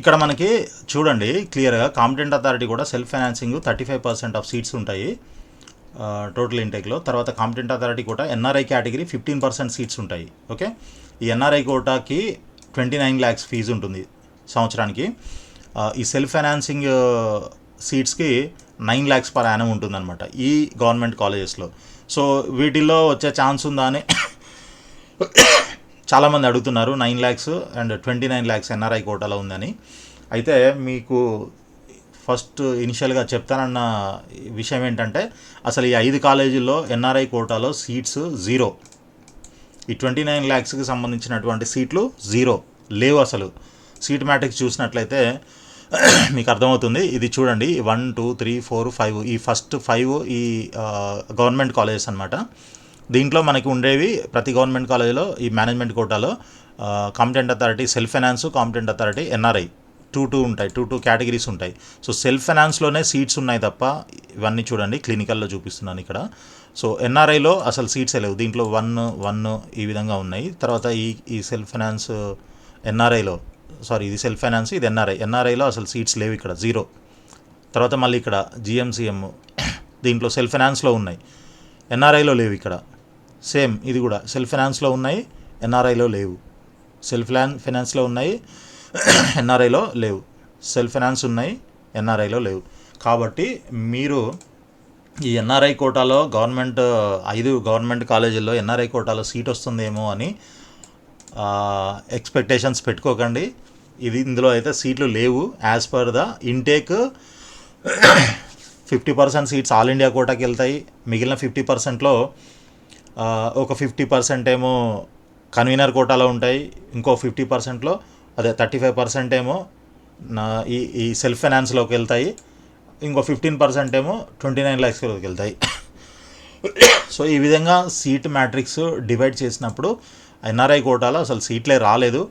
ఇక్కడ మనకి చూడండి క్లియర్గా, కాంపిటెంట్ అథారిటీ కూడా సెల్ఫ్ ఫైనాన్సింగ్ 35% ఆఫ్ సీట్స్ ఉంటాయి టోటల్ ఇంటేక్లో. తర్వాత competent authority quota NRI category 15% seats ఉంటాయి. ఓకే, ఈ ఎన్ఆర్ఐ కోటాకి 29 lakhs ఫీజు ఉంటుంది సంవత్సరానికి. ఈ సెల్ఫ్ ఫైనాన్సింగ్ సీట్స్కి 9 lakhs per annum ఉంటుందన్నమాట ఈ గవర్నమెంట్ కాలేజెస్లో. సో వీటిల్లో వచ్చే ఛాన్స్ ఉందా అని చాలామంది అడుగుతున్నారు. 9 lakhs అండ్ 29 lakhs ఎన్ఆర్ఐ కోటాలో ఉందని. అయితే మీకు ఫస్ట్ ఇనిషియల్గా చెప్తానన్న విషయం ఏంటంటే, అసలు ఈ 5 కాలేజీల్లో ఎన్ఆర్ఐ కోటాలో సీట్స్ 0. ఈ 29 lakhsకి సంబంధించినటువంటి సీట్లు 0 లేవు. అసలు సీట్ మ్యాట్రిక్స్ చూసినట్లయితే మీకు అర్థమవుతుంది. ఇది చూడండి 1, 2, 3, 4, 5 ఈ ఫస్ట్ 5 ఈ గవర్నమెంట్ కాలేజెస్ అనమాట. దీంట్లో మనకి ఉండేవి ప్రతి గవర్నమెంట్ కాలేజీలో ఈ మేనేజ్మెంట్ కోటాలో competent authority, self finance, competent authority, NRI 2 ఉంటాయి, 2 కేటగిరీస్ ఉంటాయి. సో సెల్ఫ్ ఫైనాన్స్లోనే సీట్స్ ఉన్నాయి తప్ప ఇవన్నీ చూడండి క్లినికల్లో చూపిస్తున్నాను ఇక్కడ. సో ఎన్ఆర్ఐలో అసలు సీట్సే లేవు. దీంట్లో 1 ఈ విధంగా ఉన్నాయి. తర్వాత ఈ సెల్ఫ్ ఫైనాన్స్ ఎన్ఆర్ఐలో, సారీ ఇది సెల్ఫ్ ఫైనాన్స్, ఇది ఎన్ఆర్ఐలో అసలు సీట్స్ లేవు, ఇక్కడ 0. తర్వాత మళ్ళీ ఇక్కడ జిఎంసిఎం దీంట్లో సెల్ఫ్ ఫైనాన్స్లో ఉన్నాయి, ఎన్ఆర్ఐలో లేవు. ఇక్కడ సేమ్ ఇది కూడా సెల్ఫ్ ఫైనాన్స్లో ఉన్నాయి, ఎన్ఆర్ఐలో లేవు. సెల్ఫ్ ఫైనాన్స్లో ఉన్నాయి, ఎన్ఆర్ఐలో లేవు. సెల్ఫ్ ఫైనాన్స్ ఉన్నాయి, ఎన్ఆర్ఐలో లేవు. కాబట్టి మీరు ఈ ఎన్ఆర్ఐ కోటాలో 5 గవర్నమెంట్ కాలేజీల్లో ఎన్ఆర్ఐ కోటాలో సీట్ వస్తుందేమో అని ఎక్స్పెక్టేషన్స్ పెట్టుకోకండి. ఇందులో అయితే సీట్లు లేవు. As per the intake 50% seats all India కోటాకి వెళ్తాయి. మిగిలిన 50%లో ఒక 50% ఏమో కన్వీనర్ కోటాలో ఉంటాయి. ఇంకో 50%లో అదే 35% ఏమో ఈ సెల్ఫ్ ఫైనాన్స్లోకి వెళ్తాయి. ఇంకో 15% ఏమో 29 lakhsలోకి వెళ్తాయి. సో ఈ విధంగా సీట్ మ్యాట్రిక్స్ డివైడ్ చేసినప్పుడు ఎన్ఆర్ఐ కోటాలో అసలు సీట్లే రాలేదు.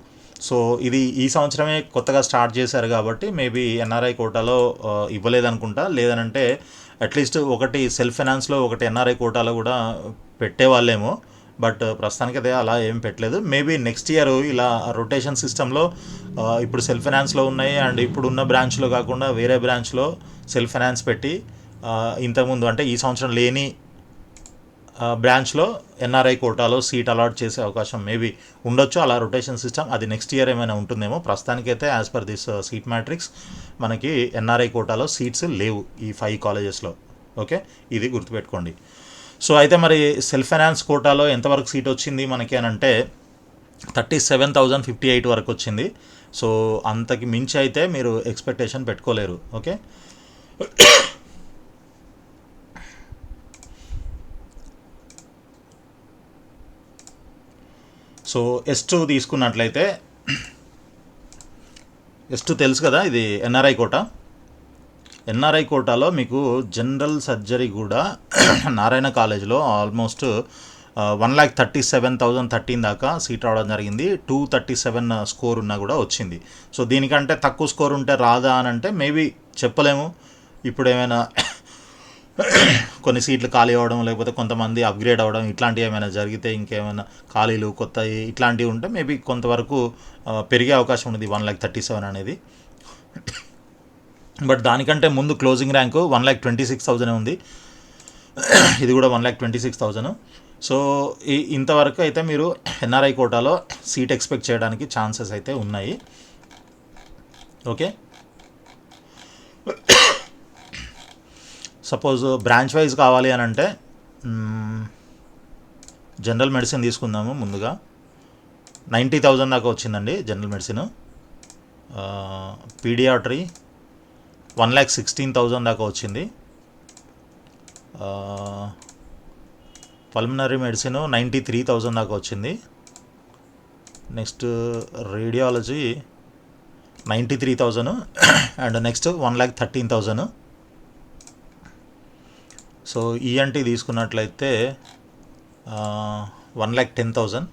సో ఇది ఈ సంవత్సరమే కొత్తగా స్టార్ట్ చేశారు కాబట్టి మేబీ ఎన్ఆర్ఐ కోటాలో ఇవ్వలేదనుకుంటా. లేదనంటే అట్లీస్ట్ ఒకటి సెల్ఫ్ ఫైనాన్స్లో, ఒకటి ఎన్ఆర్ఐ కోటాలో కూడా పెట్టేవాళ్ళేమో. బట్ ప్రస్తుతానికి అదే అలా ఏం పెట్టలేదు. మేబీ నెక్స్ట్ ఇయర్ ఇలా రొటేషన్ సిస్టంలో ఇప్పుడు సెల్ఫ్ ఫైనాన్స్లో ఉన్నాయి అండ్ ఇప్పుడు ఉన్న బ్రాంచ్లో కాకుండా వేరే బ్రాంచ్లో సెల్ఫ్ ఫైనాన్స్ పెట్టి ఇంతకుముందు అంటే ఈ సంవత్సరం లేని బ్రాంచ్లో ఎన్ఆర్ఐ కోటాలో సీట్ అలాట్ చేసే అవకాశం మేబీ ఉండొచ్చు. అలా రొటేషన్ సిస్టమ్ అది నెక్స్ట్ ఇయర్ ఏమైనా ఉంటుందేమో. ప్రస్తుతానికైతే as per this seat matrix మనకి ఎన్ఆర్ఐ కోటాలో సీట్స్ లేవు ఈ 5 కాలేజెస్లో. ఓకే, ఇది గుర్తుపెట్టుకోండి. సో అయితే మరి సెల్ఫ్ ఫైనాన్స్ కోటాలో ఎంతవరకు సీట్ వచ్చింది మనకి అని అంటే 37,058 వరకు వచ్చింది. సో అంతకి మించి అయితే మీరు ఎక్స్పెక్టేషన్ పెట్టుకోలేరు. ఓకే, సో S2 తీసుకున్నట్లయితే S2 తెలుసు కదా, ఇది ఎన్ఆర్ఐ కోటా. ఎన్ఆర్ఐ కోటాలో మీకు జనరల్ సర్జరీ కూడా నారాయణ కాలేజ్లో ఆల్మోస్ట్ 1,37,013 దాకా సీట్ రావడం జరిగింది. 237 స్కోర్ ఉన్నా కూడా వచ్చింది. సో దీనికంటే తక్కువ స్కోర్ ఉంటే రాదా అని అంటే మేబీ చెప్పలేము. ఇప్పుడు ఏమైనా కొన్ని సీట్లు ఖాళీ అవ్వడం, లేకపోతే కొంతమంది అప్గ్రేడ్ అవ్వడం, ఇట్లాంటివి ఏమైనా జరిగితే, ఇంకేమైనా ఖాళీలు కొత్తవి ఇట్లాంటివి ఉంటే మేబీ కొంతవరకు పెరిగే అవకాశం ఉంది 1,37,000 అనేది. బట్ దానికంటే ముందు క్లోజింగ్ ర్యాంకు 1,26,000 ఉంది. ఇది కూడా 1,26,000. సో ఇంతవరకు అయితే మీరు ఎన్ఆర్ఐ కోటాలో సీట్ ఎక్స్పెక్ట్ చేయడానికి ఛాన్సెస్ అయితే ఉన్నాయి. ఓకే, సపోజ్ బ్రాంచ్ వైజ్ కావాలి అని అంటే జనరల్ మెడిసిన్ తీసుకుందాము. ముందుగా 90,000 దాకా వచ్చిందండి జనరల్ మెడిసిన్. పీడియాట్రీ 1,16,000 దాకా వచ్చింది. పల్మనరీ మెడిసిన్ 93,000 దాకా వచ్చింది. Next radiology 93,000 and next 1,13,000. So ENT తీసుకున్నట్లయితే 1,10,000.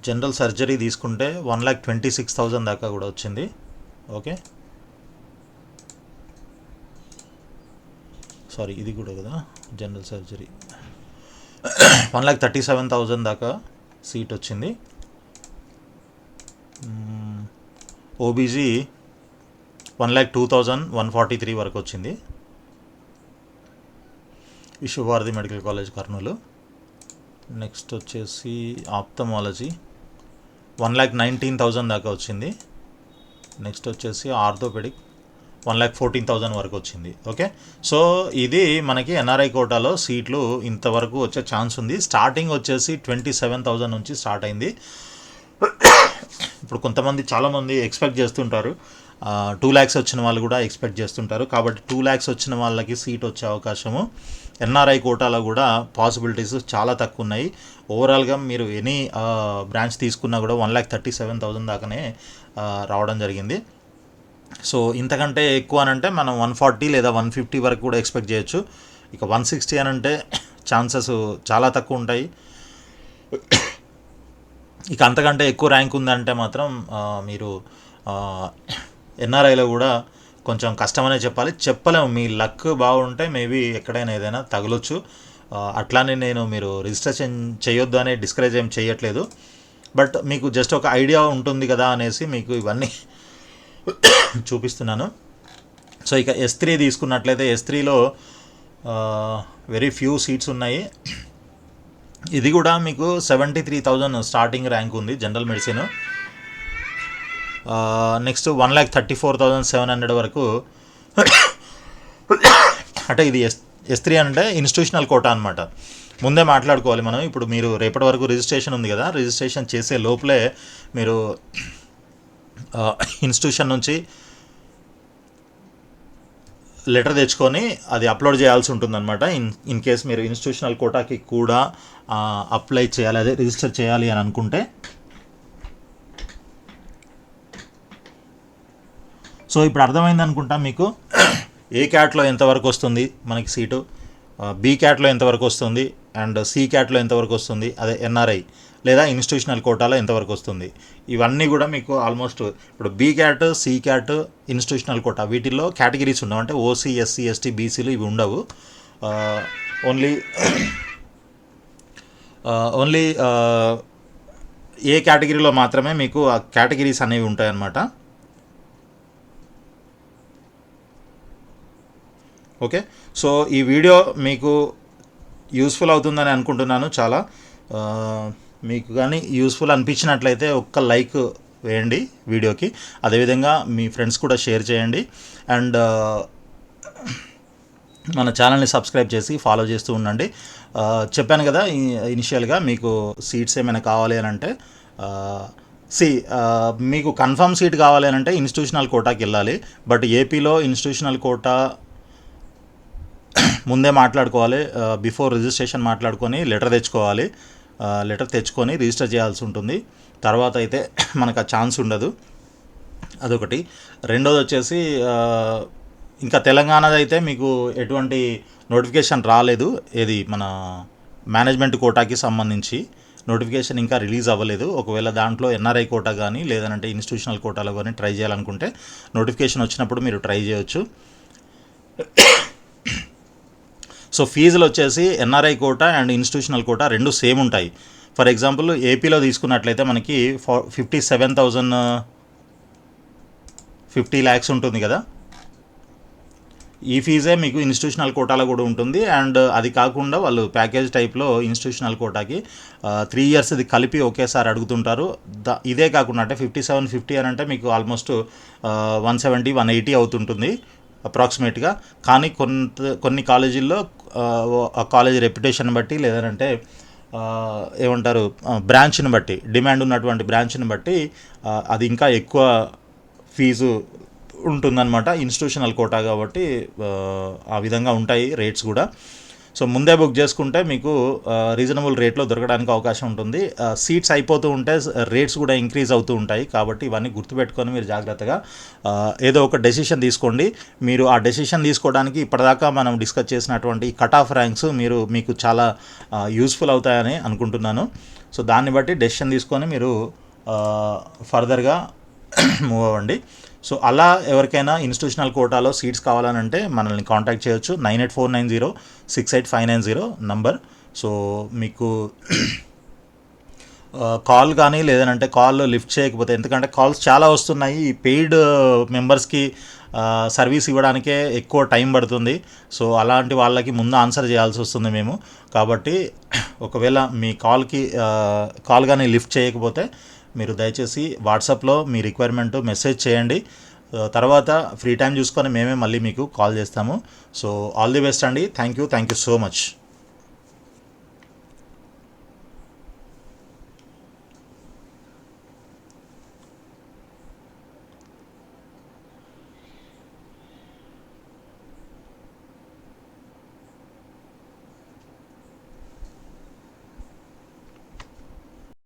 జనరల్ సర్జరీ తీసుకుంటే 1,26,000 దాకా కూడా వచ్చింది. ఓకే, సారీ ఇది కూడా కదా జనరల్ సర్జరీ 1,37,000 దాకా సీట్ వచ్చింది. ఓబీజీ 1,02,143 వరకు వచ్చింది. Vishwabharati medical college Kurnool. Next వచ్చేసి ఆప్థమాలజీ 1,19,000 దాకా వచ్చింది. నెక్స్ట్ వచ్చేసి ఆర్థోపెడిక్ 1,14,000 వరకు వచ్చింది. ఓకే, సో ఇది మనకి ఎన్ఆర్ఐ కోటాలో సీట్లు ఇంతవరకు వచ్చే ఛాన్స్ ఉంది. స్టార్టింగ్ వచ్చేసి 27,000 నుంచి స్టార్ట్ అయింది. ఇప్పుడు కొంతమంది చాలామంది ఎక్స్పెక్ట్ చేస్తుంటారు, 2 lakhs వచ్చిన వాళ్ళు కూడా ఎక్స్పెక్ట్ చేస్తుంటారు. కాబట్టి 2 lakhs వచ్చిన వాళ్ళకి సీట్ వచ్చే అవకాశము ఎన్ఆర్ఐ కోటాలో కూడా పాసిబిలిటీస్ చాలా తక్కువ ఉన్నాయి. ఓవరాల్గా మీరు ఎనీ బ్రాంచ్ తీసుకున్నా కూడా 1,37,000 దాకానే రావడం జరిగింది. సో ఇంతకంటే ఎక్కువ అని అంటే మనం 140 లేదా 150 వరకు కూడా ఎక్స్పెక్ట్ చేయొచ్చు. ఇక 160 అని అంటే ఛాన్సెస్ చాలా తక్కువ ఉంటాయి. ఇక అంతకంటే ఎక్కువ ర్యాంక్ ఉందంటే మాత్రం మీరు ఎన్ఆర్ఐలో కూడా కొంచెం కష్టమనే చెప్పలేము. మీ లక్ బాగుంటే మేబీ ఎక్కడైనా ఏదైనా తగలొచ్చు. అట్లానే నేను మీరు రిజిస్ట్రేషన్ చేయొద్దు అనే డిస్కరేజ్ ఏం చేయట్లేదు. బట్ మీకు జస్ట్ ఒక ఐడియా ఉంటుంది కదా అనేసి మీకు ఇవన్నీ చూపిస్తున్నాను. సో ఇక S3 తీసుకున్నట్లయితే S3లో వెరీ ఫ్యూ సీట్స్ ఉన్నాయి. ఇది కూడా మీకు 73,000 స్టార్టింగ్ ర్యాంక్ ఉంది జనరల్ మెడిసిన్. నెక్స్ట్ 1,34,700 వరకు. అంటే ఇది S3 అంటే ఇన్స్టిట్యూషనల్ కోటా అనమాట. ముందే మాట్లాడుకోవాలి మనం. ఇప్పుడు మీరు రేపటి వరకు రిజిస్ట్రేషన్ ఉంది కదా, రిజిస్ట్రేషన్ చేసే లోపలే మీరు ఇన్స్టిట్యూషన్ నుంచి లెటర్ తెచ్చుకొని అది అప్లోడ్ చేయాల్సి ఉంటుందన్నమాట. ఇన్ కేస్ మీరు ఇన్స్టిట్యూషనల్ కోటాకి కూడా అప్లై చేయాలి, అదే రిజిస్టర్ చేయాలి అని అనుకుంటే. సో ఇప్పుడు అర్థమైంది అనుకుంటా మీకు ఏ క్యాట్లో ఎంతవరకు వస్తుంది మనకి సీటు, బి క్యాట్లో ఎంతవరకు వస్తుంది, అండ్ సి క్యాట్లో ఎంతవరకు వస్తుంది, అదే ఎన్ఆర్ఐ లేదా ఇన్స్టిట్యూషనల్ కోటాలో ఎంతవరకు వస్తుంది. ఇవన్నీ కూడా మీకు ఆల్మోస్ట్ ఇప్పుడు B cat, C cat, institutional quota వీటిల్లో కేటగిరీస్ ఉండవు. అంటే ఓసీ, ఎస్సీ, ఎస్టీ, బీసీలు ఇవి ఉండవు. ఓన్లీ ఏ కేటగిరీలో మాత్రమే మీకు ఆ కేటగిరీస్ అనేవి ఉంటాయన్నమాట. ఓకే, సో ఈ వీడియో మీకు యూస్ఫుల్ అవుతుందని అనుకుంటున్నాను. చాలా మీకు కానీ యూస్ఫుల్ అనిపించినట్లయితే ఒక్క లైక్ వేయండి వీడియోకి. అదేవిధంగా మీ ఫ్రెండ్స్ కూడా షేర్ చేయండి. అండ్ మన ఛానల్ని సబ్స్క్రైబ్ చేసి ఫాలో చేస్తూ ఉండండి. చెప్పాను కదా ఇనిషియల్గా మీకు సీట్స్ ఏమైనా కావాలి అని అంటే మీకు కన్ఫర్మ్ సీట్ కావాలి అని అంటే ఇన్స్టిట్యూషనల్ కోటాకి వెళ్ళాలి. బట్ ఏపీలో ఇన్స్టిట్యూషనల్ కోటా ముందే మాట్లాడుకోవాలి. బిఫోర్ రిజిస్ట్రేషన్ మాట్లాడుకొని లెటర్ తెచ్చుకోవాలి. లెటర్ తెచ్చుకొని రిజిస్టర్ చేయాల్సి ఉంటుంది. తర్వాత అయితే మనకు ఆ ఛాన్స్ ఉండదు. అదొకటి. రెండోది వచ్చేసి ఇంకా తెలంగాణది అయితే మీకు ఎటువంటి నోటిఫికేషన్ రాలేదు. ఏది మన మేనేజ్మెంట్ కోటాకి సంబంధించి నోటిఫికేషన్ ఇంకా రిలీజ్ అవ్వలేదు. ఒకవేళ దాంట్లో ఎన్ఆర్ఐ కోటా కానీ లేదంటే ఇన్స్టిట్యూషనల్ కోటాలో కానీ ట్రై చేయాలనుకుంటే నోటిఫికేషన్ వచ్చినప్పుడు మీరు ట్రై చేయొచ్చు. సో ఫీజులు వచ్చేసి NRI quota and institutional quota రెండు సేమ్ ఉంటాయి. ఫర్ ఎగ్జాంపుల్ ఏపీలో తీసుకున్నట్లయితే మనకి 50 lakhs ఉంటుంది కదా, ఈ ఫీజే మీకు ఇన్స్టిట్యూషనల్ కోటాలో కూడా ఉంటుంది. అండ్ అది కాకుండా వాళ్ళు ప్యాకేజ్ టైప్లో ఇన్స్టిట్యూషనల్ కోటాకి 3 years ఇది కలిపి ఒకేసారి అడుగుతుంటారు. ఇదే కాకుండా అంటే 5750 అని అంటే మీకు ఆల్మోస్ట్ 170-180 అవుతుంటుంది అప్రాక్సిమేట్గా. కానీ కొన్ని కాలేజీల్లో కాలేజ్ రెప్యుటేషన్ బట్టి లేదంటే ఏమంటారు బ్రాంచ్ని బట్టి, డిమాండ్ ఉన్నటువంటి బ్రాంచ్ని బట్టి అది ఇంకా ఎక్కువ ఫీజు ఉంటుందన్నమాట ఇన్స్టిట్యూషనల్ కోటా కాబట్టి. ఆ విధంగా ఉంటాయి రేట్స్ కూడా. సో ముందే బుక్ చేసుకుంటే మీకు రీజనబుల్ రేట్లో దొరకడానికి అవకాశం ఉంటుంది. సీట్స్ అయిపోతూ ఉంటే రేట్స్ కూడా ఇంక్రీజ్ అవుతూ ఉంటాయి. కాబట్టి ఇవన్నీ గుర్తుపెట్టుకొని మీరు జాగ్రత్తగా ఏదో ఒక డెసిషన్ తీసుకోండి. మీరు ఆ డెసిషన్ తీసుకోవడానికి ఇప్పటిదాకా మనం డిస్కస్ చేసినటువంటి కట్ ఆఫ్ ర్యాంక్స్ మీకు చాలా యూస్ఫుల్ అవుతాయని అనుకుంటున్నాను. సో దాన్ని బట్టి డెసిషన్ తీసుకొని మీరు ఫర్దర్గా మూవ్ అవ్వండి. సో అలా ఎవరికైనా ఇన్స్టిట్యూషనల్ కోటాలో సీట్స్ కావాలనంటే మనల్ని కాంటాక్ట్ చేయొచ్చు. 9849068590 నంబర్. సో మీకు కాల్ కానీ లేదంటే కాల్ లిఫ్ట్ చేయకపోతే, ఎందుకంటే కాల్స్ చాలా వస్తున్నాయి, ఈ పెయిడ్ మెంబర్స్కి సర్వీస్ ఇవ్వడానికే ఎక్కువ టైం పడుతుంది. సో అలాంటి వాళ్ళకి ముందు ఆన్సర్ చేయాల్సి వస్తుంది మేము. కాబట్టి ఒకవేళ మీ కాల్ కానీ లిఫ్ట్ చేయకపోతే మీరు దయచేసి వాట్సాప్లో మీ రిక్వైర్మెంట్ మెసేజ్ చేయండి. తర్వాత ఫ్రీ టైం చూసుకొని మేమే మళ్ళీ మీకు కాల్ చేస్తాము. సో ఆల్ ది బెస్ట్ అండి. Thank you so much.